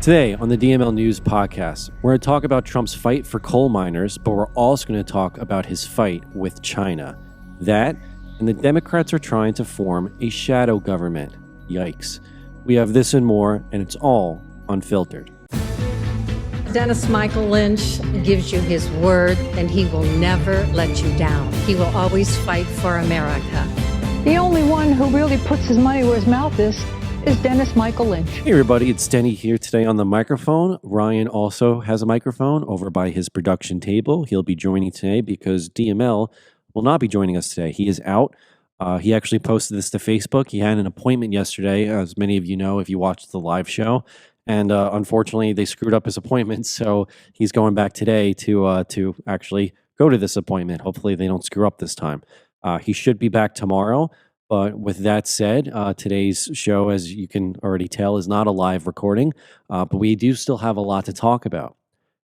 Today on the DML News podcast, we're going to talk about Trump's fight for coal miners, but we're also going to talk about his fight with China. That, and the Democrats are trying to form a shadow government. Yikes. We have this and more, and it's all unfiltered. Dennis Michael Lynch gives you his word, and he will never let you down. He will always fight for America. The only one who really puts his money where his mouth is Dennis Michael Lynch. Hey everybody, it's Denny here today on the microphone. Ryan also has a microphone over by his production table. He'll be joining today because DML will not be joining us today. He is out. He actually posted this to Facebook. He had an appointment yesterday, as many of you know if you watched the live show. And unfortunately, they screwed up his appointment, so he's going back today to actually go to this appointment. Hopefully, they don't screw up this time. He should be back tomorrow. But with that said, today's show, as you can already tell, is not a live recording, but we do still have a lot to talk about.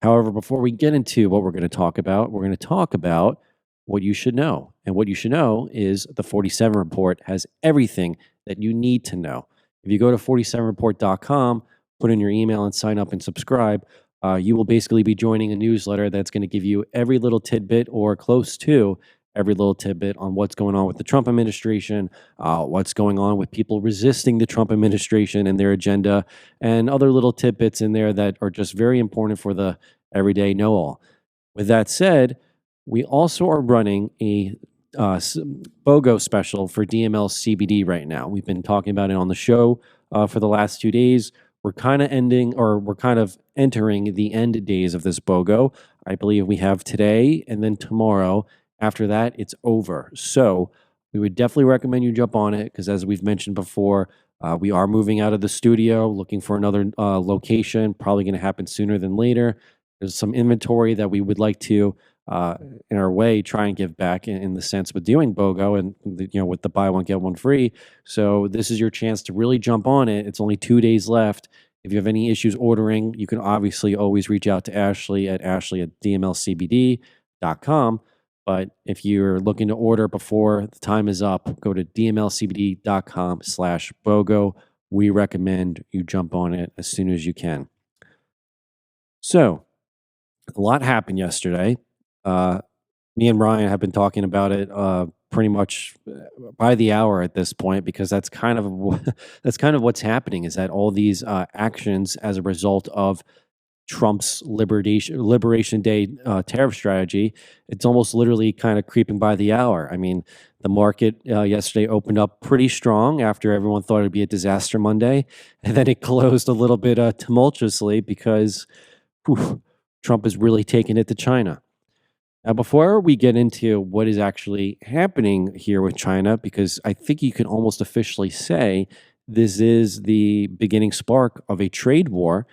However, before we get into what we're going to talk about what you should know. And what you should know is the 47 Report has everything that you need to know. If you go to 47report.com, put in your email and sign up and subscribe, you will basically be joining a newsletter that's going to give you every little tidbit or close to every little tidbit on what's going on with the Trump administration, what's going on with people resisting the Trump administration and their agenda, and other little tidbits in there that are just very important for the everyday know-all. With that said, we also are running a BOGO special for DML CBD right now. We've been talking about it on the show for the last 2 days. We're kind of entering the end days of this BOGO. I believe we have today and then tomorrow. After that, it's over. So we would definitely recommend you jump on it because, as we've mentioned before, we are moving out of the studio, looking for another location, probably going to happen sooner than later. There's some inventory that we would like to, in our way, try and give back in the sense with doing BOGO and, with the buy one, get one free. So this is your chance to really jump on it. It's only 2 days left. If you have any issues ordering, you can obviously always reach out to Ashley at dmlcbd.com. But if you're looking to order before the time is up, go to dmlcbd.com/BOGO. We recommend you jump on it as soon as you can. So, a lot happened yesterday. Me and Ryan have been talking about it pretty much by the hour at this point because that's kind of what's happening. Is that all these actions as a result of Trump's Liberation Day tariff strategy, it's almost literally kind of creeping by the hour. I mean, the market yesterday opened up pretty strong after everyone thought it'd be a disaster Monday, and then it closed a little bit tumultuously because Trump is really taking it to China. Now, before we get into what is actually happening here with China, because I think you can almost officially say this is the beginning spark of a trade war,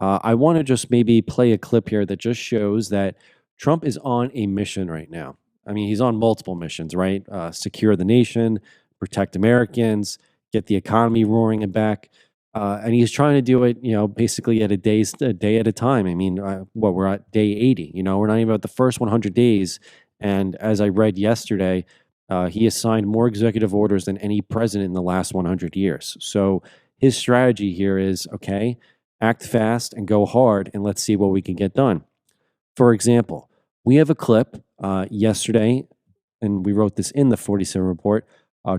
I want to just maybe play a clip here that just shows that Trump is on a mission right now. I mean, he's on multiple missions, right? Secure the nation, protect Americans, get the economy roaring and back. And he's trying to do it, basically at a day at a time. I mean, we're at day 80, we're not even at the first 100 days. And as I read yesterday, he has signed more executive orders than any president in the last 100 years. So his strategy here is, okay, act fast and go hard, and let's see what we can get done. For example, we have a clip yesterday, and we wrote this in the 47 Report.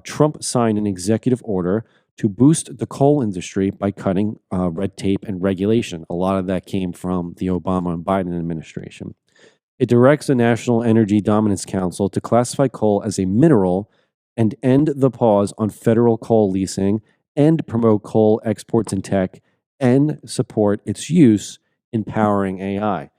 Trump signed an executive order to boost the coal industry by cutting red tape and regulation. A lot of that came from the Obama and Biden administration. It directs the National Energy Dominance Council to classify coal as a mineral and end the pause on federal coal leasing and promote coal exports and tech and support its use in powering AI.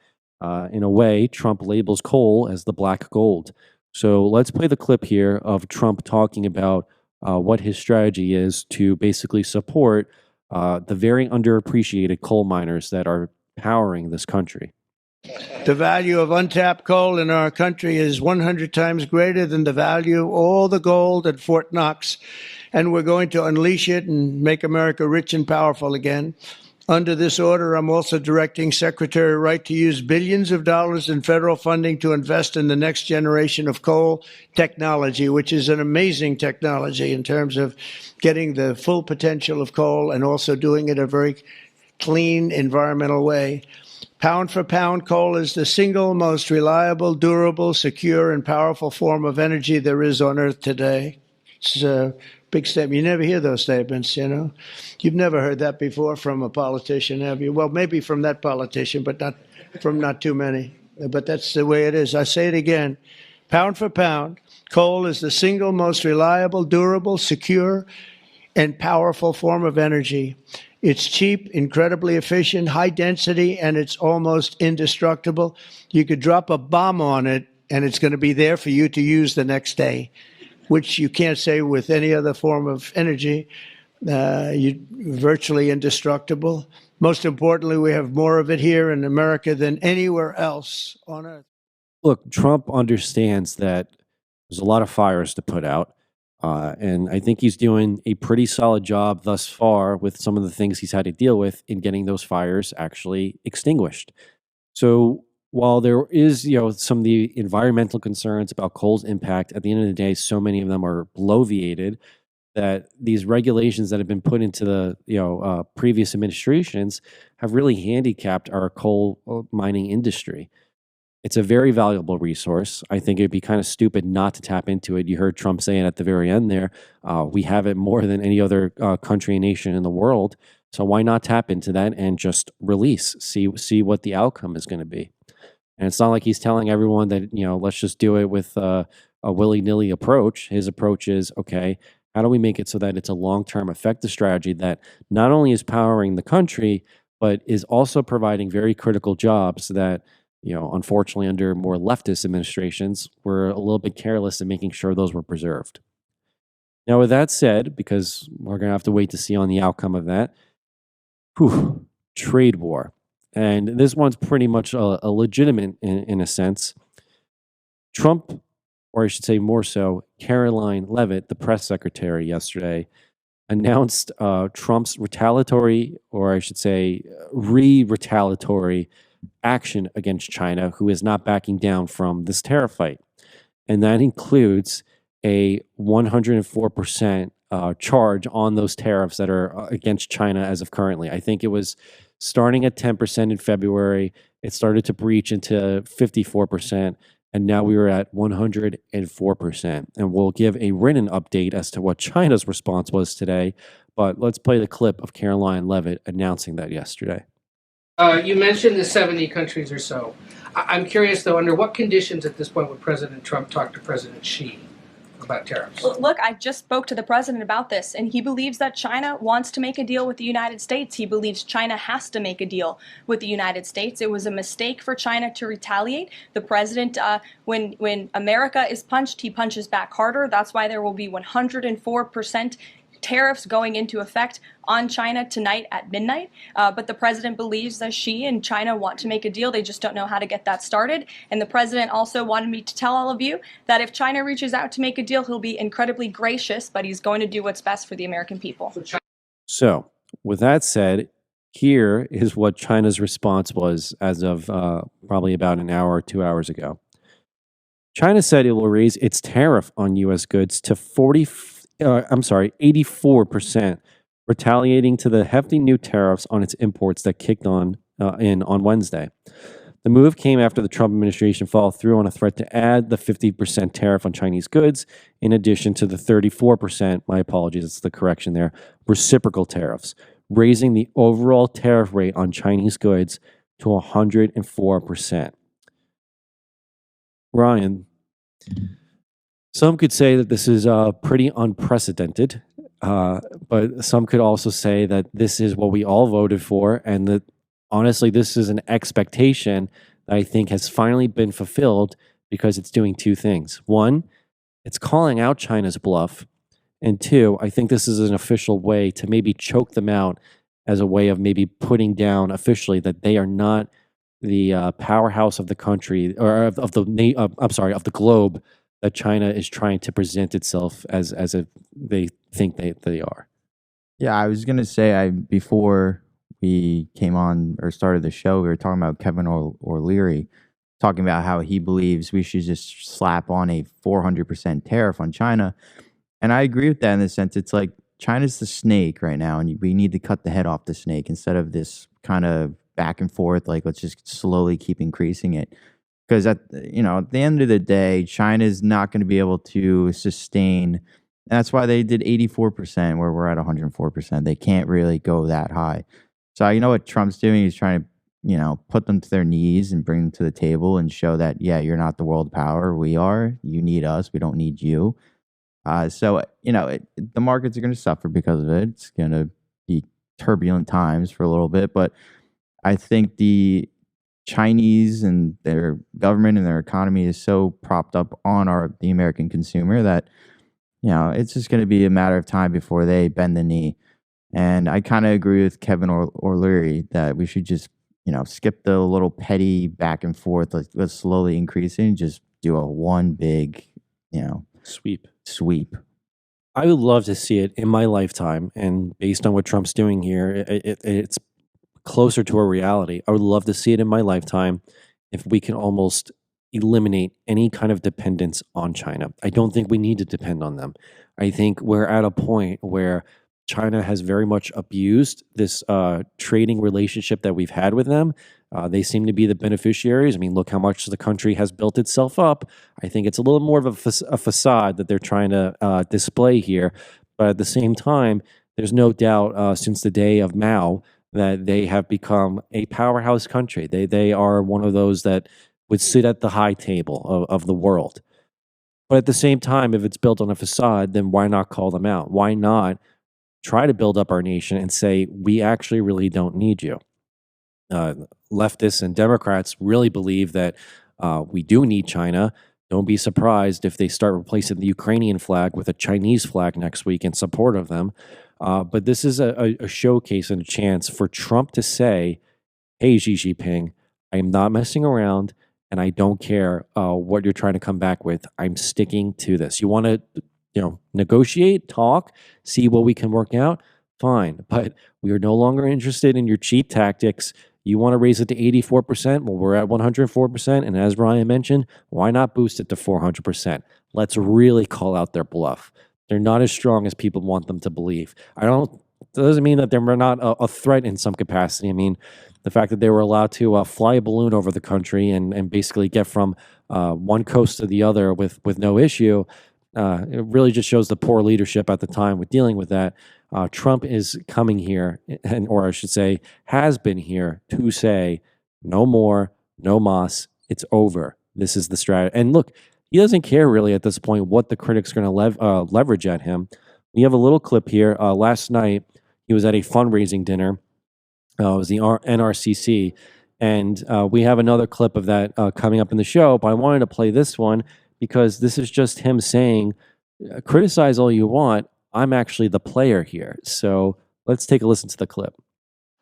In a way, Trump labels coal as the black gold. So let's play the clip here of Trump talking about what his strategy is to basically support the very underappreciated coal miners that are powering this country. The value of untapped coal in our country is 100 times greater than the value of all the gold at Fort Knox. And we're going to unleash it and make America rich and powerful again. Under this order, I'm also directing Secretary Wright to use billions of dollars in federal funding to invest in the next generation of coal technology, which is an amazing technology in terms of getting the full potential of coal and also doing it at a very clean, environmental way. Pound for pound, coal is the single most reliable, durable, secure, and powerful form of energy there is on Earth today. It's a big statement. You never hear those statements, you know. You've never heard that before from a politician, have you? Well, maybe from that politician, but not too many. But that's the way it is. I say it again. Pound for pound, coal is the single most reliable, durable, secure, and powerful form of energy. It's cheap, incredibly efficient, high density, and it's almost indestructible. You could drop a bomb on it, and it's going to be there for you to use the next day, which you can't say with any other form of energy. You're virtually indestructible. Most importantly, we have more of it here in America than anywhere else on Earth. Look, Trump understands that there's a lot of fires to put out. And I think he's doing a pretty solid job thus far with some of the things he's had to deal with in getting those fires actually extinguished. So while there is, some of the environmental concerns about coal's impact, at the end of the day, so many of them are bloviated that these regulations that have been put into the previous administrations have really handicapped our coal mining industry. It's a very valuable resource. I think it'd be kind of stupid not to tap into it. You heard Trump saying at the very end there, we have it more than any other country and nation in the world. So why not tap into that and just release, see what the outcome is going to be? And it's not like he's telling everyone that, let's just do it with a willy-nilly approach. His approach is, okay, how do we make it so that it's a long-term effective strategy that not only is powering the country, but is also providing very critical jobs that, unfortunately, under more leftist administrations, we're a little bit careless in making sure those were preserved. Now, with that said, because we're going to have to wait to see on the outcome of that, trade war. And this one's pretty much a legitimate in a sense. Trump, or I should say more so, Caroline Leavitt, the press secretary yesterday, announced Trump's retaliatory, or I should say retaliatory action against China, who is not backing down from this tariff fight. And that includes a 104% charge on those tariffs that are against China as of currently. I think it was starting at 10% in February. It started to breach into 54%, and now we were at 104%. And we'll give a written update as to what China's response was today. But let's play the clip of Caroline Leavitt announcing that yesterday. You mentioned the 70 countries or so. I'm curious, though, under what conditions at this point would President Trump talk to President Xi about tariffs? Well, look, I just spoke to the president about this, and he believes that China wants to make a deal with the United States. He believes China has to make a deal with the United States. It was a mistake for China to retaliate. The president, when America is punched, he punches back harder. That's why there will be 104% tariffs going into effect on China tonight at midnight. But the president believes that Xi and China want to make a deal. They just don't know how to get that started. And the president also wanted me to tell all of you that if China reaches out to make a deal, he'll be incredibly gracious, but he's going to do what's best for the American people. So, with that said, here is what China's response was as of probably about an hour or 2 hours ago. China said it will raise its tariff on U.S. goods to 84%, retaliating to the hefty new tariffs on its imports that kicked on Wednesday. The move came after the Trump administration followed through on a threat to add the 50% tariff on Chinese goods, in addition to the 34%, my apologies, it's the correction there, reciprocal tariffs, raising the overall tariff rate on Chinese goods to 104%. Ryan, some could say that this is pretty unprecedented, but some could also say that this is what we all voted for, and that honestly, this is an expectation that I think has finally been fulfilled because it's doing two things. One, it's calling out China's bluff, and two, I think this is an official way to maybe choke them out as a way of maybe putting down officially that they are not the powerhouse of the country or of the globe that China is trying to present itself as if they think they are. Yeah, I was gonna say before we came on or started the show, we were talking about Kevin O'Leary talking about how he believes we should just slap on a 400% tariff on China, and I agree with that in the sense it's like China's the snake right now, and we need to cut the head off the snake instead of this kind of back and forth. Like, let's just slowly keep increasing it. Because at the end of the day, China is not going to be able to sustain. That's why they did 84%, where we're at 104%. They can't really go that high. So you know what Trump's doing? He's trying to put them to their knees and bring them to the table and show that, yeah, you're not the world power. We are. You need us. We don't need you. So the markets are going to suffer because of it. It's going to be turbulent times for a little bit. But I think the Chinese and their government and their economy is so propped up on the American consumer that, it's just going to be a matter of time before they bend the knee. And I kind of agree with Kevin O'Leary that we should just, skip the little petty back and forth. Let's slowly increase it and just do a one big, sweep. I would love to see it in my lifetime, and based on what Trump's doing here, it's closer to a reality. I would love to see it in my lifetime if we can almost eliminate any kind of dependence on China. I don't think we need to depend on them. I think we're at a point where China has very much abused this trading relationship that we've had with them. They seem to be the beneficiaries. I mean, look how much the country has built itself up. I think it's a little more of a facade that they're trying to display here. But at the same time, there's no doubt since the day of Mao that they have become a powerhouse country. They are one of those that would sit at the high table of the world. But at the same time, if it's built on a facade, then why not call them out? Why not try to build up our nation and say, we actually really don't need you? Leftists and Democrats really believe that we do need China. Don't be surprised if they start replacing the Ukrainian flag with a Chinese flag next week in support of them. But this is a showcase and a chance for Trump to say, hey, Xi Jinping, I am not messing around, and I don't care what you're trying to come back with. I'm sticking to this. You want to negotiate, talk, see what we can work out? Fine. But we are no longer interested in your cheap tactics. You want to raise it to 84%? Well, we're at 104%. And as Ryan mentioned, why not boost it to 400%? Let's really call out their bluff. They're not as strong as people want them to believe. That doesn't mean that they're not a threat in some capacity. I mean, the fact that they were allowed to fly a balloon over the country and basically get from one coast to the other with no issue, it really just shows the poor leadership at the time with dealing with that. Trump is coming here, or I should say, has been here to say, no more, no mas, it's over. This is the strategy. And look, he doesn't care really at this point what the critics are going to leverage at him. We have a little clip here. Last night, he was at a fundraising dinner. It was the NRCC. And we have another clip of that coming up in the show, but I wanted to play this one because this is just him saying, criticize all you want, I'm actually the player here. So let's take a listen to the clip.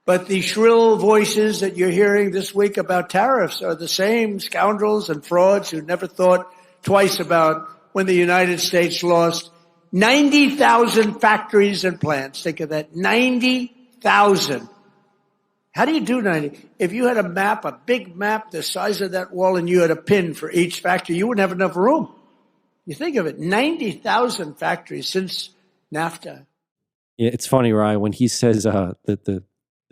But the shrill voices that you're hearing this week about tariffs are the same scoundrels and frauds who never thought twice about when the United States lost 90,000 factories and plants. Think of that, 90,000. How do you do 90? If you had a map, a big map the size of that wall, and you had a pin for each factory, you wouldn't have enough room. You think of it, 90,000 factories since NAFTA. Yeah, it's funny, Ryan, when he says the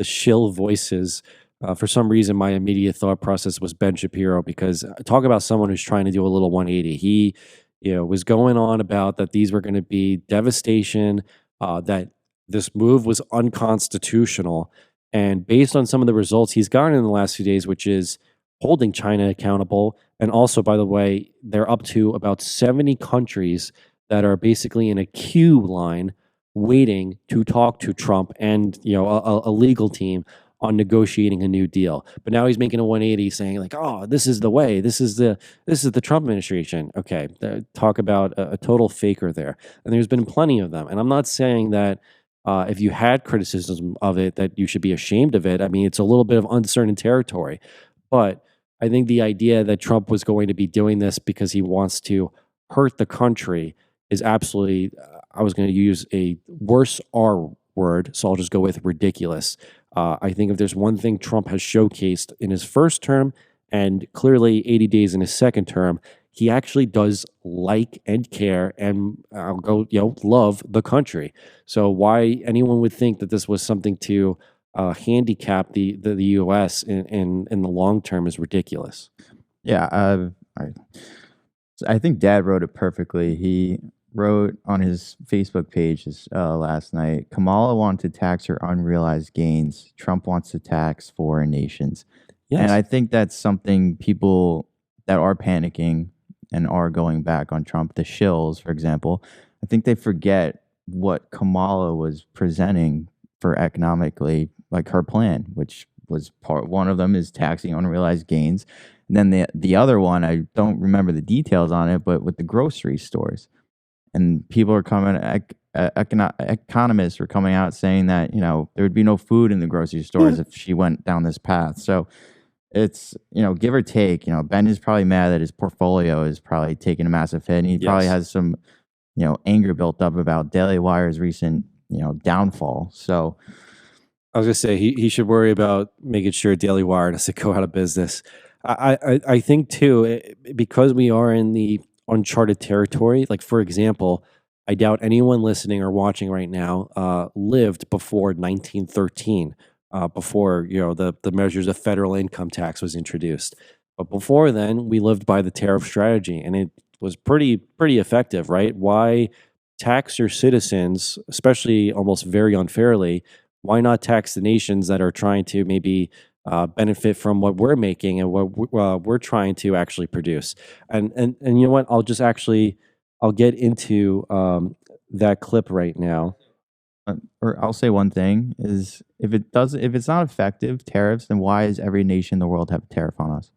shill voices, for some reason, my immediate thought process was Ben Shapiro, because talk about someone who's trying to do a little 180. He was going on about that these were going to be devastation, that this move was unconstitutional. And based on some of the results he's gotten in the last few days, which is holding China accountable, and also, by the way, they're up to about 70 countries that are basically in a queue line waiting to talk to Trump and a legal team on negotiating a new deal. But now he's making a 180, saying like, "Oh, this is the way. This is the Trump administration." Okay, talk about a total faker there. And there's been plenty of them. And I'm not saying that if you had criticism of it, that you should be ashamed of it. I mean, it's a little bit of uncertain territory. But I think the idea that Trump was going to be doing this because he wants to hurt the country is absolutely, I was going to use a worse R word, so I'll just go with ridiculous. I think if there's one thing Trump has showcased in his first term and clearly 80 days in his second term, he actually does like and care and I'll go, love the country. So why anyone would think that this was something to handicap the U.S. in the long term is ridiculous. Yeah, I think Dad wrote it perfectly. He wrote on his Facebook page last night, Kamala wanted to tax her unrealized gains. Trump wants to tax foreign nations. Yes. And I think that's something people that are panicking and are going back on Trump, the shills, for example, I think they forget what Kamala was presenting for economically, like her plan, which was one of them is taxing unrealized gains. And then the other one, I don't remember the details on it, but with the grocery stores. And people are coming, economists were coming out saying that, there would be no food in the grocery stores if she went down this path. So it's, give or take, Ben is probably mad that his portfolio is probably taking a massive hit. And he probably has some, anger built up about Daily Wire's recent, downfall. So I was going to say he should worry about making sure Daily Wire doesn't go out of business. I think too, because we are in the uncharted territory, like for example, I doubt anyone listening or watching right now lived before 1913, before the measures of federal income tax was introduced. But before then, we lived by the tariff strategy, and it was pretty effective, right? Why tax your citizens, especially almost very unfairly? Why not tax the nations that are trying to maybe benefit from what we're making and what we're trying to actually produce? And you know what? I'll get into that clip right now. Or I'll say one thing is if it's not effective tariffs, then why does every nation in the world have a tariff on us?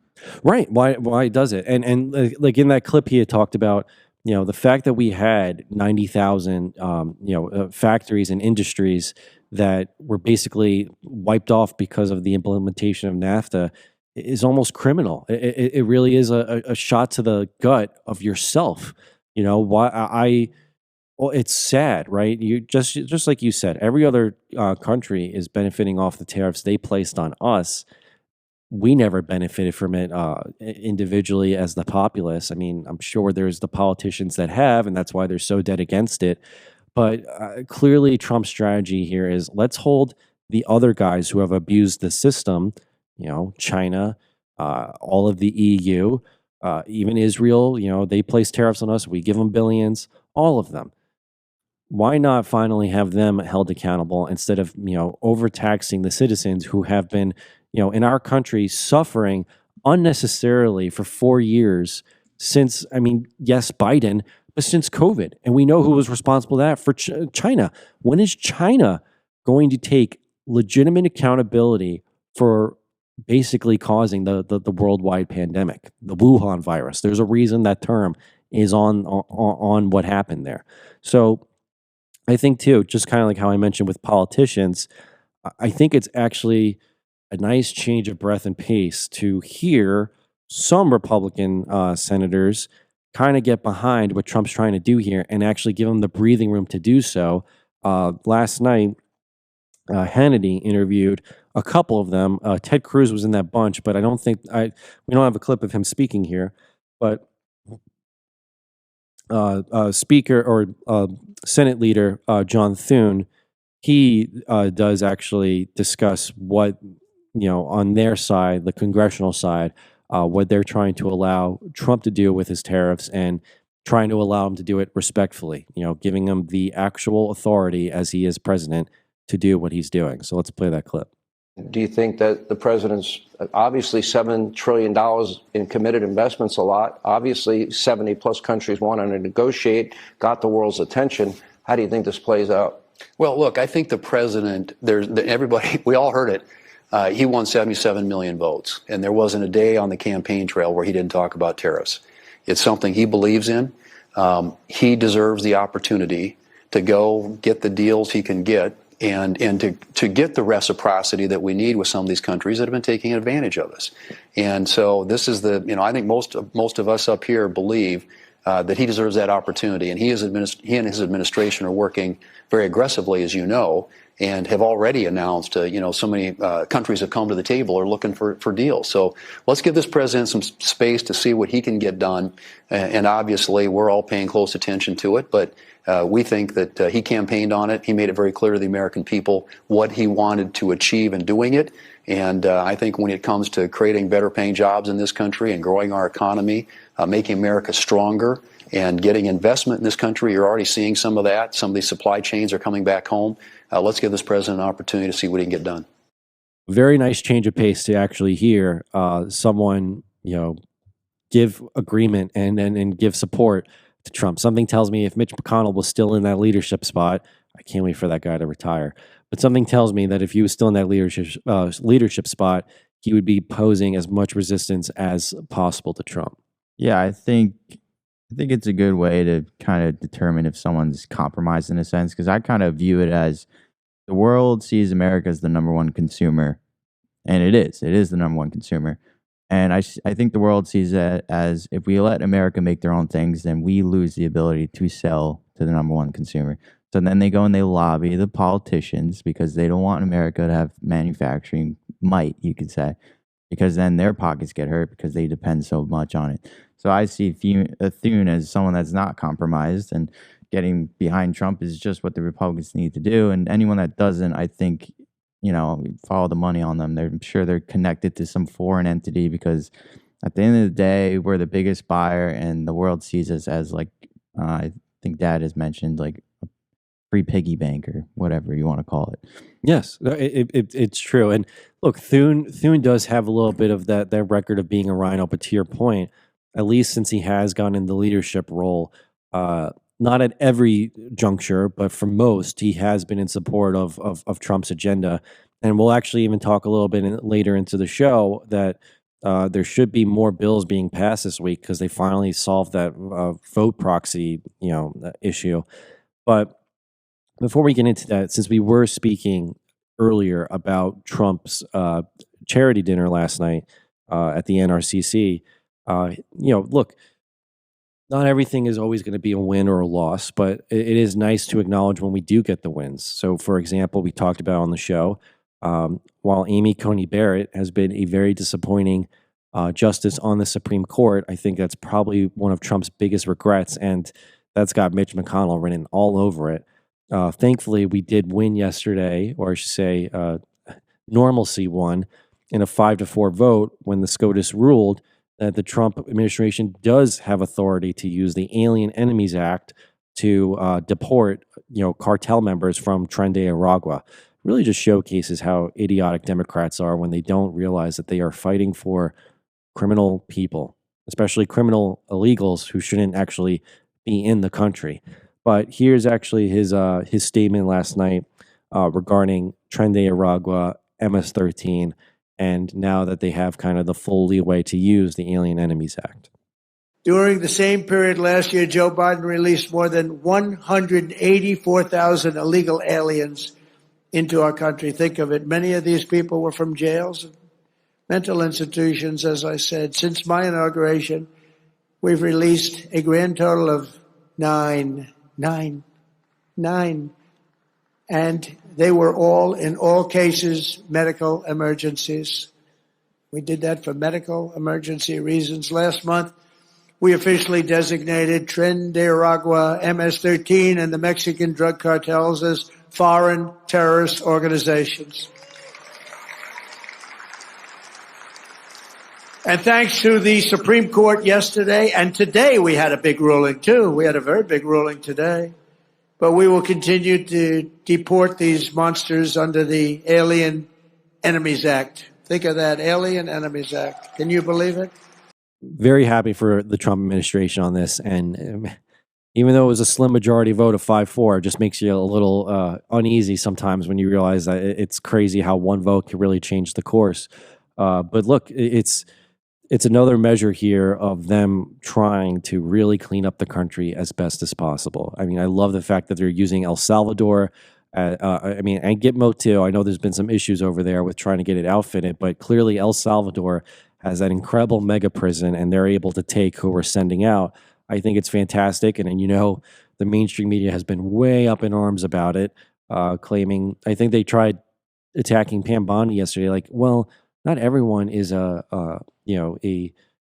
Right. Why does it? And like in that clip, he had talked about, the fact that we had 90,000, factories and industries that were basically wiped off because of the implementation of NAFTA is almost criminal. It really is a shot to the gut of yourself. Well, it's sad, right? You just like you said, every other country is benefiting off the tariffs they placed on us. We never benefited from it individually as the populace. I mean, I'm sure there's the politicians that have, and that's why they're so dead against it. But clearly, Trump's strategy here is let's hold the other guys who have abused the system, China, all of the EU, even Israel, they place tariffs on us. We give them billions, all of them. Why not finally have them held accountable instead of, overtaxing the citizens who have been, in our country suffering unnecessarily for 4 years since, yes, Biden, but since COVID. And we know who was responsible for that for China. When is China going to take legitimate accountability for basically causing the worldwide pandemic, the Wuhan virus? There's a reason that term is on what happened there. So I think too, just kind of like how I mentioned with politicians, I think it's actually a nice change of breath and pace to hear some Republican senators kind of get behind what Trump's trying to do here and actually give him the breathing room to do so. Last night, Hannity interviewed a couple of them. Ted Cruz was in that bunch, but we don't have a clip of him speaking here. But Speaker or Senate Leader John Thune, he does actually discuss what, on their side, the congressional side, what they're trying to allow Trump to do with his tariffs and trying to allow him to do it respectfully, giving him the actual authority as he is president to do what he's doing. So let's play that clip. Do you think that the president's obviously $7 trillion in committed investments, a lot, obviously 70 plus countries want to negotiate, got the world's attention. How do you think this plays out? Well, look, I think the president, everybody, we all heard it. He won 77 million votes, and there wasn't a day on the campaign trail where he didn't talk about tariffs. It's something he believes in. He deserves the opportunity to go get the deals he can get and to get the reciprocity that we need with some of these countries that have been taking advantage of us. And so this is I think most of us up here believe that he deserves that opportunity, and he and his administration are working very aggressively, as you know, and have already announced, so many countries have come to the table are looking for deals. So let's give this president some space to see what he can get done. And obviously, we're all paying close attention to it, but we think that he campaigned on it. He made it very clear to the American people what he wanted to achieve in doing it. And I think when it comes to creating better paying jobs in this country and growing our economy, making America stronger and getting investment in this country, you're already seeing some of that. Some of these supply chains are coming back home. Let's give this president an opportunity to see what he can get done. Very nice change of pace to actually hear someone, give agreement and give support to Trump. Something tells me if Mitch McConnell was still in that leadership spot, I can't wait for that guy to retire. But something tells me that if he was still in that leadership spot, he would be posing as much resistance as possible to Trump. Yeah, I think it's a good way to kind of determine if someone's compromised in a sense, because I kind of view it as the world sees America as the number one consumer, and it is the number one consumer. And I think the world sees it as if we let America make their own things, then we lose the ability to sell to the number one consumer. So then they go and they lobby the politicians because they don't want America to have manufacturing might, you could say, because then their pockets get hurt because they depend so much on it. So I see Thune as someone that's not compromised, and getting behind Trump is just what the Republicans need to do. And anyone that doesn't, I think, follow the money on them. I'm sure they're connected to some foreign entity, because at the end of the day, we're the biggest buyer, and the world sees us as I think Dad has mentioned, like a free piggy bank or whatever you want to call it. Yes, it's true. And look, Thune does have a little bit of that record of being a rhino, but to your point, at least since he has gone in the leadership role, not at every juncture, but for most, he has been in support of Trump's agenda. And we'll actually even talk a little bit later into the show that there should be more bills being passed this week because they finally solved that vote proxy issue. But before we get into that, since we were speaking earlier about Trump's charity dinner last night at the NRCC, look, not everything is always going to be a win or a loss, but it is nice to acknowledge when we do get the wins. So, for example, we talked about on the show, while Amy Coney Barrett has been a very disappointing justice on the Supreme Court, I think that's probably one of Trump's biggest regrets, and that's got Mitch McConnell written all over it. Thankfully, we did win yesterday, or I should say normalcy won in a 5-4 vote when the SCOTUS ruled that the Trump administration does have authority to use the Alien Enemies Act to deport, cartel members from Tren de Aragua. Really just showcases how idiotic Democrats are when they don't realize that they are fighting for criminal people, especially criminal illegals who shouldn't actually be in the country. But here's actually his statement last night regarding Tren de Aragua, MS-13, and now that they have kind of the full leeway to use the Alien Enemies Act. During the same period last year, Joe Biden released more than 184,000 illegal aliens into our country. Think of it. Many of these people were from jails, mental institutions, as I said. Since my inauguration, we've released a grand total of nine. And they were all, in all cases, medical emergencies. We did that for medical emergency reasons. Last month, we officially designated Tren de Aragua, MS-13, and the Mexican drug cartels as foreign terrorist organizations. And thanks to the Supreme Court yesterday, and today we had a big ruling too. We had a very big ruling today. But we will continue to deport these monsters under the Alien Enemies Act. Think of that, Alien Enemies Act. Can you believe it? Very happy for the Trump administration on this. And even though it was a slim majority vote of 5-4, it just makes you a little uneasy sometimes when you realize that it's crazy how one vote can really change the course. But look, it's another measure here of them trying to really clean up the country as best as possible. I mean, I love the fact that they're using El Salvador. And Gitmo too. I know there's been some issues over there with trying to get it outfitted, but clearly El Salvador has that incredible mega prison, and they're able to take who we're sending out. I think it's fantastic, and the mainstream media has been way up in arms about it. claiming, I think they tried attacking Pam Bondi yesterday. Like, well, not everyone is a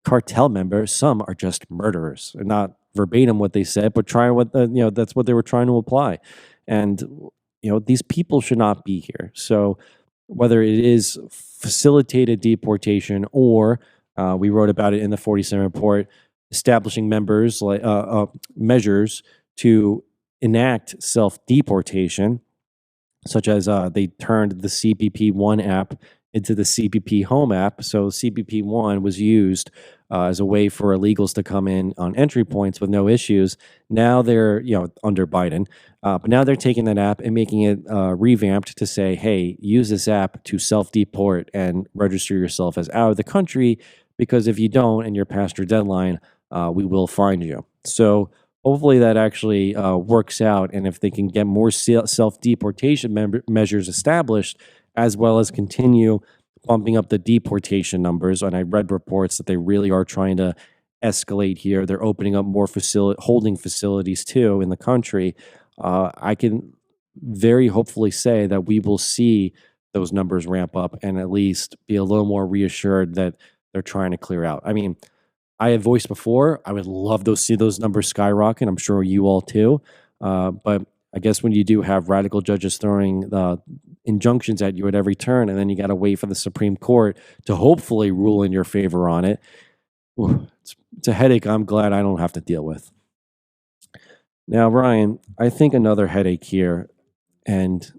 cartel member. Some are just murderers. And not verbatim what they said, but trying what that's what they were trying to apply. And these people should not be here. So whether it is facilitated deportation or we wrote about it in the 47 report, establishing measures to enact self-deportation, such as they turned the CBP One app into the CBP Home app. So CBP One was used as a way for illegals to come in on entry points with no issues. Now they're, under Biden, but now they're taking that app and making it revamped to say, hey, use this app to self-deport and register yourself as out of the country, because if you don't and you're past your deadline, we will find you. So hopefully that actually works out. And if they can get more self-deportation measures established, as well as continue bumping up the deportation numbers, and I read reports that they really are trying to escalate here. They're opening up more holding facilities too in the country. I can very hopefully say that we will see those numbers ramp up and at least be a little more reassured that they're trying to clear out. I mean, I have voiced before, I would love to see those numbers skyrocket. I'm sure you all too. But I guess when you do have radical judges throwing injunctions at you at every turn, and then you got to wait for the Supreme Court to hopefully rule in your favor on it, it's a headache I'm glad I don't have to deal with. Now, Ryan, I think another headache here, and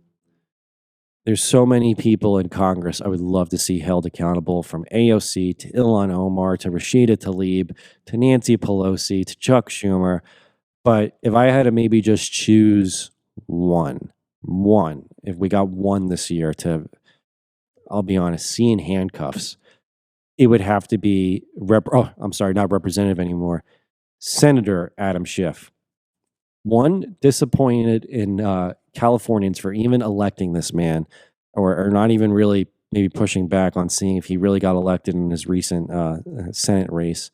there's so many people in Congress I would love to see held accountable, from AOC to Ilhan Omar to Rashida Tlaib to Nancy Pelosi to Chuck Schumer. But if I had to maybe just choose one, if we got one this year to, I'll be honest, see in handcuffs, it would have to be, not representative anymore, Senator Adam Schiff. One, disappointed in Californians for even electing this man, or not even really maybe pushing back on seeing if he really got elected in his recent Senate race.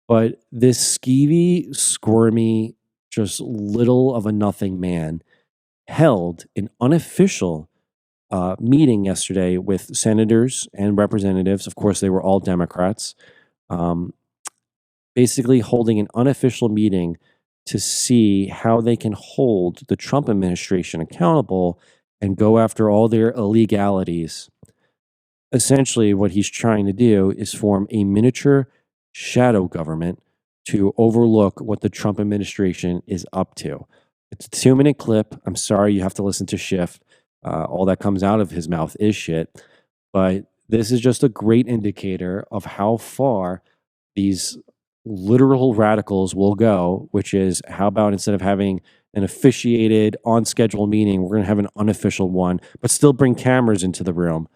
But this skeevy, squirmy, just little of a nothing man held an unofficial meeting yesterday with senators and representatives. Of course, they were all Democrats, basically holding an unofficial meeting to see how they can hold the Trump administration accountable and go after all their illegalities. Essentially, what he's trying to do is form a miniature shadow government to overlook what the Trump administration is up to. It's a 2-minute clip. I'm sorry you have to listen to Schiff. All that comes out of his mouth is shit. But this is just a great indicator of how far these literal radicals will go, which is, how about instead of having an officiated on schedule meeting, we're going to have an unofficial one, but still bring cameras into the room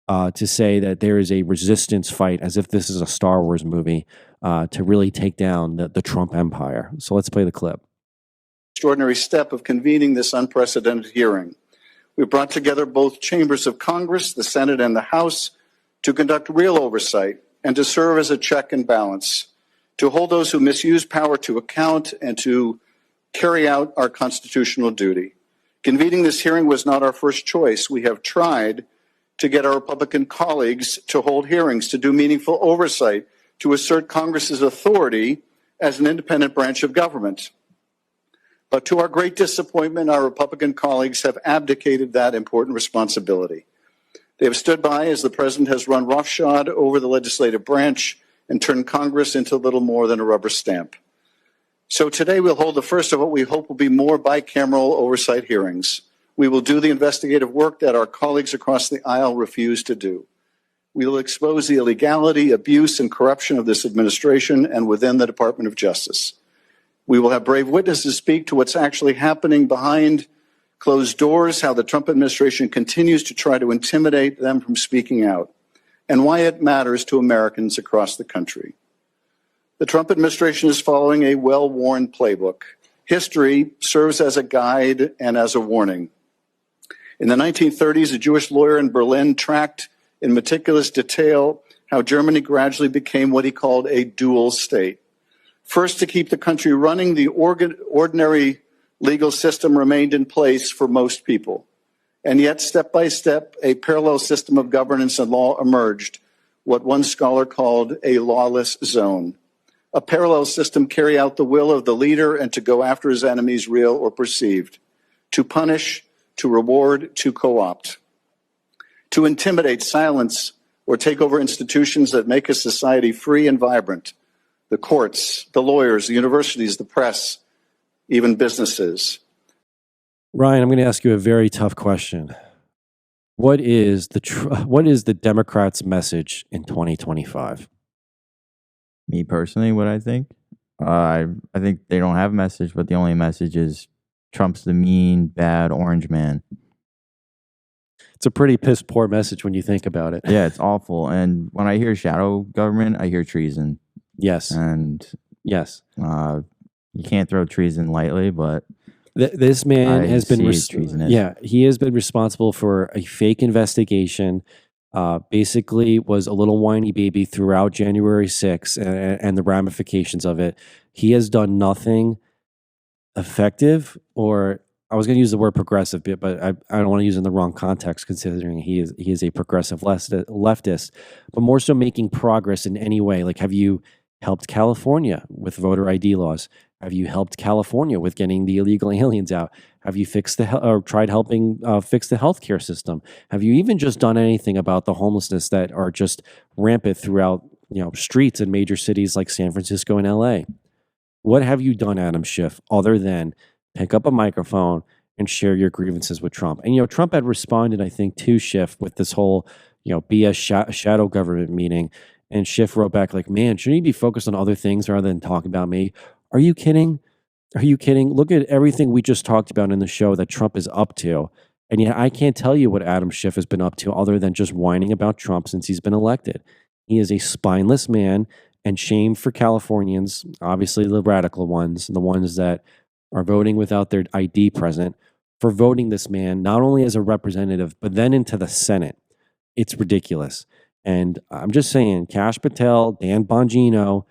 to say that there is a resistance fight, as if this is a Star Wars movie, to really take down the Trump empire. So let's play the clip. Extraordinary step of convening this unprecedented hearing. We brought together both chambers of Congress, the Senate and the House, to conduct real oversight and to serve as a check and balance, to hold those who misuse power to account and to carry out our constitutional duty. Convening this hearing was not our first choice. We have tried to get our Republican colleagues to hold hearings, to do meaningful oversight, to assert Congress's authority as an independent branch of government. But to our great disappointment, our Republican colleagues have abdicated that important responsibility. They have stood by as the president has run roughshod over the legislative branch and turned Congress into little more than a rubber stamp. So today we'll hold the first of what we hope will be more bicameral oversight hearings. We will do the investigative work that our colleagues across the aisle refuse to do. We will expose the illegality, abuse, and corruption of this administration and within the Department of Justice. We will have brave witnesses speak to what's actually happening behind closed doors, how the Trump administration continues to try to intimidate them from speaking out, and why it matters to Americans across the country. The Trump administration is following a well-worn playbook. History serves as a guide and as a warning. In the 1930s, a Jewish lawyer in Berlin tracked in meticulous detail how Germany gradually became what he called a dual state. First, to keep the country running, the ordinary legal system remained in place for most people. And yet, step by step, a parallel system of governance and law emerged, what one scholar called a lawless zone. A parallel system carry out the will of the leader and to go after his enemies, real or perceived, to punish, to reward, to co-opt, to intimidate, silence, or take over institutions that make a society free and vibrant, the courts, the lawyers, the universities, the press, even businesses. Ryan, I'm going to ask you a very tough question. What is the Democrats' message in 2025? Me personally, what I think, I think they don't have a message, but the only message is Trump's the mean, bad orange man. It's a pretty piss poor message when you think about it. Yeah, it's awful. And when I hear shadow government, I hear treason. Yes. And yes, you can't throw treason lightly, but this man has been treasonous. Yeah, he has been responsible for a fake investigation. Basically was a little whiny baby throughout January 6th and the ramifications of it. He has done nothing effective, or I was going to use the word progressive, but I don't want to use it in the wrong context, considering he is a progressive leftist, but more so making progress in any way. Like, have you helped California with voter ID laws? Have you helped California with getting the illegal aliens out? Have you fixed or tried helping fix the healthcare system? Have you even just done anything about the homelessness that are just rampant throughout streets in major cities like San Francisco and LA? What have you done, Adam Schiff, other than pick up a microphone and share your grievances with Trump? And Trump had responded, I think, to Schiff with this whole BS shadow government meeting, and Schiff wrote back like, "Man, shouldn't you be focused on other things rather than talking about me? Are you kidding? Are you kidding? Look at everything we just talked about in the show that Trump is up to. And yet I can't tell you what Adam Schiff has been up to other than just whining about Trump since he's been elected. He is a spineless man, and shame for Californians, obviously the radical ones, the ones that are voting without their ID present, for voting this man not only as a representative, but then into the Senate. It's ridiculous. And I'm just saying, Kash Patel, Dan Bongino,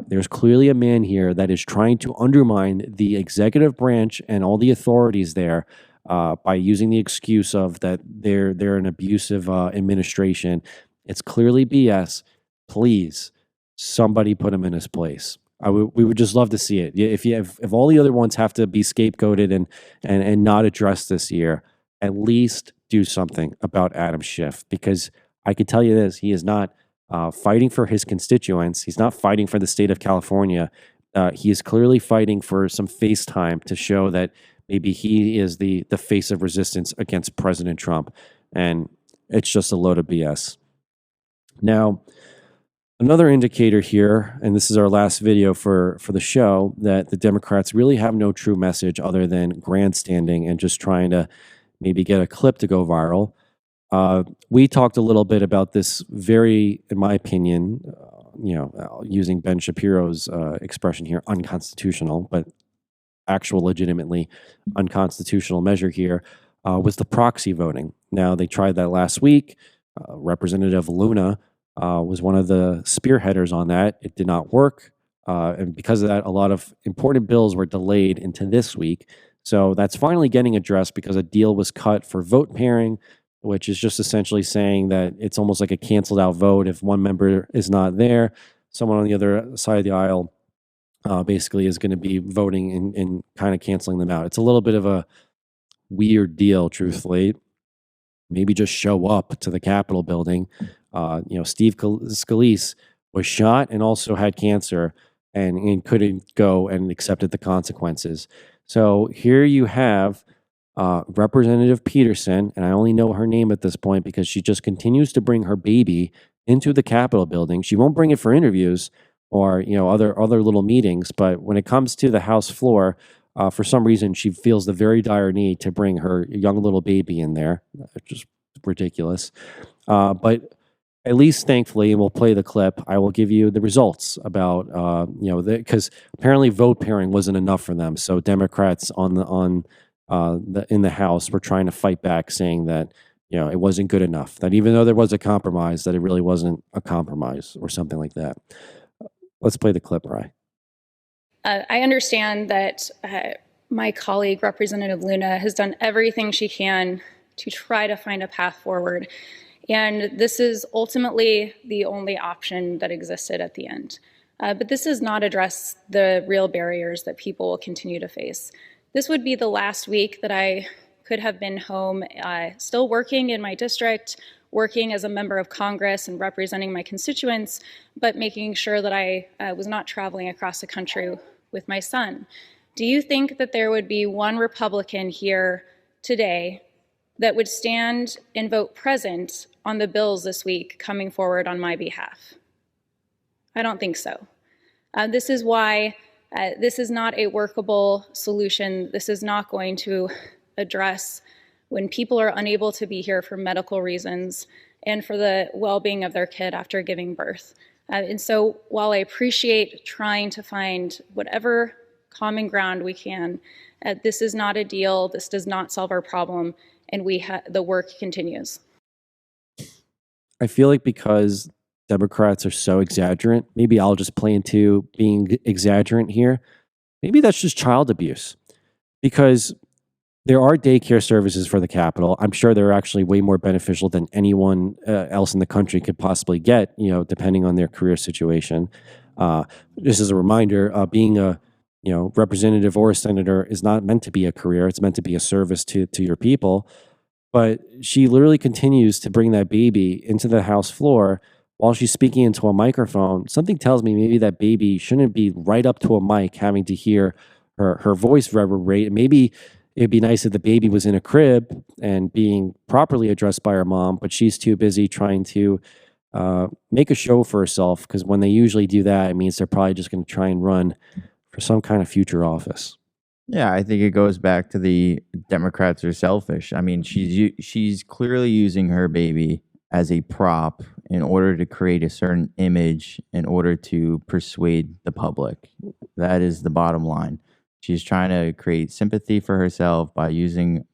there's clearly a man here that is trying to undermine the executive branch and all the authorities there by using the excuse of that they're an abusive administration. It's clearly BS. Please, somebody put him in his place. We would just love to see it. If all the other ones have to be scapegoated and not addressed this year, at least do something about Adam Schiff, because I can tell you this: he is not fighting for his constituents. He's not fighting for the state of California. He is clearly fighting for some face time to show that maybe he is the face of resistance against President Trump. And it's just a load of BS. Now, another indicator here, and this is our last video for the show, that the Democrats really have no true message other than grandstanding and just trying to maybe get a clip to go viral. We talked a little bit about this very, in my opinion, using Ben Shapiro's expression here, unconstitutional, but actual legitimately unconstitutional measure here, was the proxy voting. Now, they tried that last week. Representative Luna was one of the spearheaders on that. It did not work. And because of that, a lot of important bills were delayed into this week. So that's finally getting addressed because a deal was cut for vote pairing, which is just essentially saying that it's almost like a canceled out vote. If one member is not there, someone on the other side of the aisle basically is going to be voting and kind of canceling them out. It's a little bit of a weird deal, truthfully. Maybe just show up to the Capitol building. Steve Scalise was shot and also had cancer and couldn't go and accepted the consequences. So here you have Representative Peterson, and I only know her name at this point because she just continues to bring her baby into the Capitol building. She won't bring it for interviews or other little meetings, but when it comes to the House floor, for some reason she feels the very dire need to bring her young little baby in there. Just ridiculous. But at least, thankfully, and we'll play the clip, I will give you the results about because apparently vote pairing wasn't enough for them. So Democrats in the House were trying to fight back, saying that it wasn't good enough. That even though there was a compromise, that it really wasn't a compromise or something like that. Let's play the clip, Rye. I understand that my colleague, Representative Luna, has done everything she can to try to find a path forward. And this is ultimately the only option that existed at the end. But this does not address the real barriers that people will continue to face. This would be the last week that I could have been home, still working in my district, working as a member of Congress and representing my constituents, but making sure that I was not traveling across the country with my son. Do you think that there would be one Republican here today that would stand and vote present on the bills this week coming forward on my behalf? I don't think so. This is why this is not a workable solution. This is not going to address when people are unable to be here for medical reasons and for the well-being of their kid after giving birth. And so while I appreciate trying to find whatever common ground we can, this is not a deal. This does not solve our problem, and the work continues. I feel like because Democrats are so exaggerant, maybe I'll just play into being exaggerant here. Maybe that's just child abuse, because there are daycare services for the Capitol. I'm sure they're actually way more beneficial than anyone else in the country could possibly get, depending on their career situation. Just as a reminder, being a representative or a senator is not meant to be a career. It's meant to be a service to your people. But she literally continues to bring that baby into the House floor while she's speaking into a microphone. Something tells me maybe that baby shouldn't be right up to a mic having to hear her voice reverberate. Maybe it'd be nice if the baby was in a crib and being properly addressed by her mom, but she's too busy trying to make a show for herself, because when they usually do that, it means they're probably just going to try and run for some kind of future office. Yeah, I think it goes back to the Democrats are selfish. I mean, she's clearly using her baby as a prop in order to create a certain image in order to persuade the public. That is the bottom line. She's trying to create sympathy for herself by using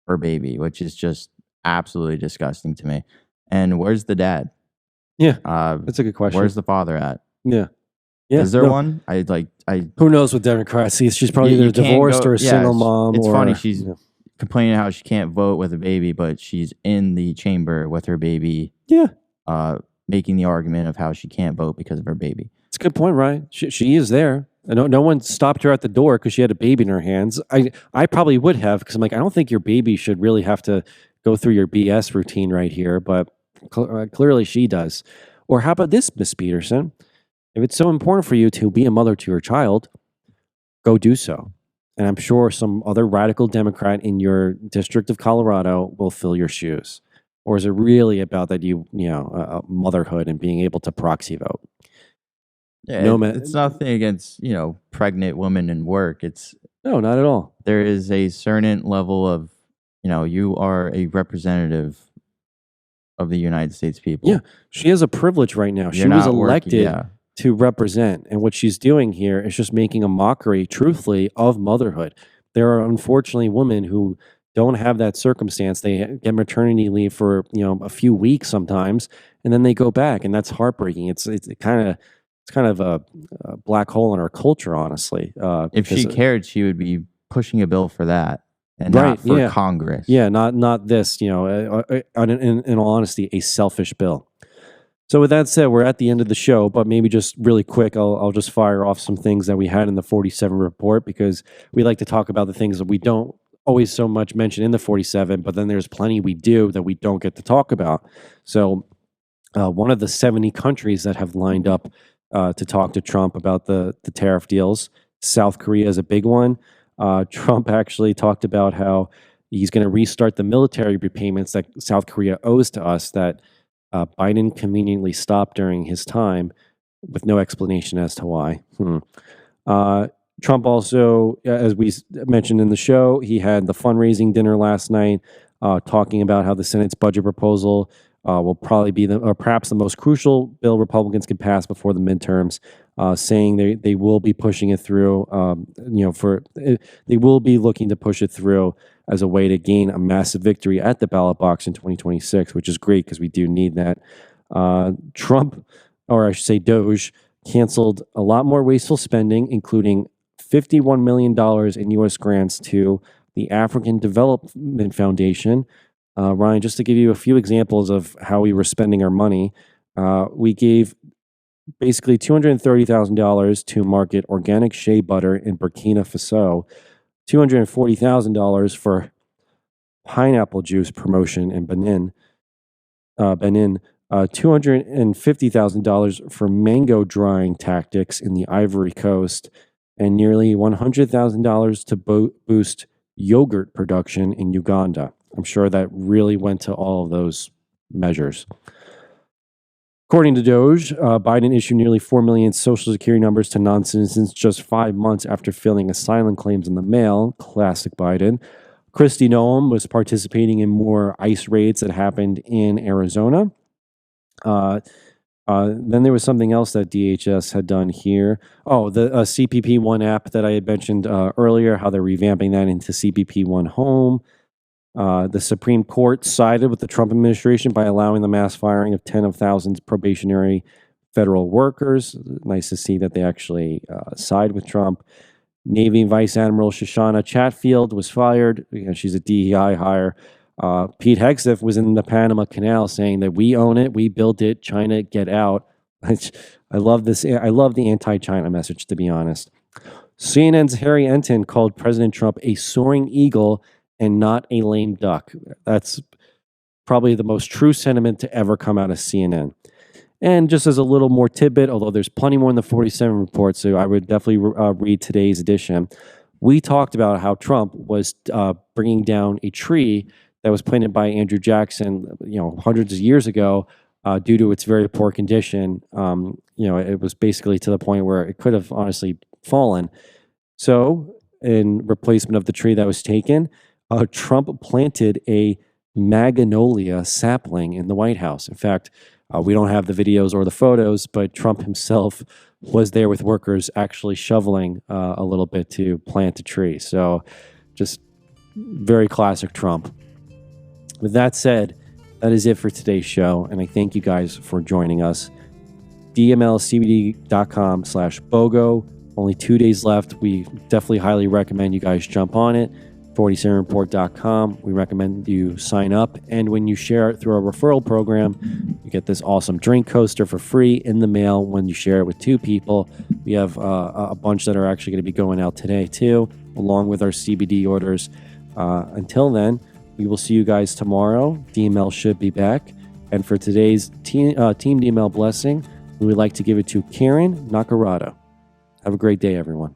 her baby, which is just absolutely disgusting to me. And where's the dad? Yeah, that's a good question. Where's the father at? Yeah. Is there one? Who knows with Democrats? She's probably either divorced or a single mom. It's funny. She's complaining how she can't vote with a baby, but she's in the chamber with her baby. Yeah. Making the argument of how she can't vote because of her baby. It's a good point, Ryan. She is there. No one stopped her at the door because she had a baby in her hands. I probably would have, because I'm like, I don't think your baby should really have to go through your BS routine right here, but clearly she does. Or how about this, Miss Peterson? If it's so important for you to be a mother to your child, go do so. And I'm sure some other radical Democrat in your district of Colorado will fill your shoes. Or is it really about that motherhood and being able to proxy vote? Yeah, it's nothing against, pregnant women in work. No, not at all. There is a certain level of, you are a representative of the United States people. Yeah, she has a privilege right now. She was elected to represent. And what she's doing here is just making a mockery, truthfully, of motherhood. There are unfortunately women who don't have that circumstance. They get maternity leave for, a few weeks sometimes, and then they go back, and that's heartbreaking. It's kind of a black hole in our culture, honestly. If she cared, she would be pushing a bill for that, and not for Congress. Yeah, not this. In all honesty, a selfish bill. So with that said, we're at the end of the show, but maybe just really quick, I'll just fire off some things that we had in the 47 report, because we like to talk about the things that we don't always so much mention in the 47, but then there's plenty we do that we don't get to talk about. So one of the 70 countries that have lined up to talk to Trump about the tariff deals, South Korea is a big one. Trump actually talked about how he's going to restart the military repayments that South Korea owes to us that Biden conveniently stopped during his time, with no explanation as to why. Trump also, as we mentioned in the show, he had the fundraising dinner last night, talking about how the Senate's budget proposal will probably be perhaps the most crucial bill Republicans can pass before the midterms, saying they will be pushing it through. They will be looking to push it through as a way to gain a massive victory at the ballot box in 2026, which is great because we do need that. Trump, or I should say Doge, canceled a lot more wasteful spending, including $51 million in U.S. grants to the African Development Foundation. Ryan, just to give you a few examples of how we were spending our money, we gave basically $230,000 to market organic shea butter in Burkina Faso, $240,000 for pineapple juice promotion in Benin, $250,000 for mango drying tactics in the Ivory Coast, and nearly $100,000 to boost yogurt production in Uganda. I'm sure that really went to all of those measures. According to Doge, Biden issued nearly 4 million Social Security numbers to non-citizens just 5 months after filling asylum claims in the mail. Classic Biden. Kristi Noem was participating in more ICE raids that happened in Arizona. Then there was something else that DHS had done here. Oh, the CPP One app that I had mentioned earlier, how they're revamping that into CPP One Home. The Supreme Court sided with the Trump administration by allowing the mass firing of 10 of thousands probationary federal workers. Nice to see that they actually side with Trump. Navy Vice Admiral Shoshana Chatfield was fired. She's a DEI hire. Pete Hegseth was in the Panama Canal saying that we own it, we built it, China, get out. I love this. I love the anti-China message, to be honest. CNN's Harry Enton called President Trump a soaring eagle and not a lame duck. That's probably the most true sentiment to ever come out of CNN. And just as a little more tidbit, although there's plenty more in the 47 report, so I would definitely read today's edition. We talked about how Trump was bringing down a tree that was planted by Andrew Jackson, hundreds of years ago, due to its very poor condition. It was basically to the point where it could have honestly fallen. So, in replacement of the tree that was taken, Trump planted a magnolia sapling in the White House. In fact, we don't have the videos or the photos, but Trump himself was there with workers actually shoveling a little bit to plant a tree. So, just very classic Trump. With that said, that is it for today's show, and I thank you guys for joining us. DMLCBD.com/BOGO. Only 2 days left. We definitely highly recommend you guys jump on it. 47report.com. We recommend you sign up, and when you share it through our referral program, you get this awesome drink coaster for free in the mail when you share it with 2 people. We have a bunch that are actually going to be going out today too, along with our CBD orders. Until then, we will see you guys tomorrow. DML should be back. And for today's Team DML blessing, we would like to give it to Karen Nakarada. Have a great day, everyone.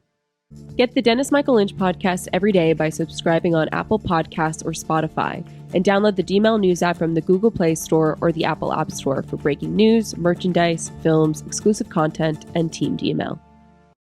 Get the Dennis Michael Lynch podcast every day by subscribing on Apple Podcasts or Spotify, and download the DML News app from the Google Play Store or the Apple App Store for breaking news, merchandise, films, exclusive content, and Team DML.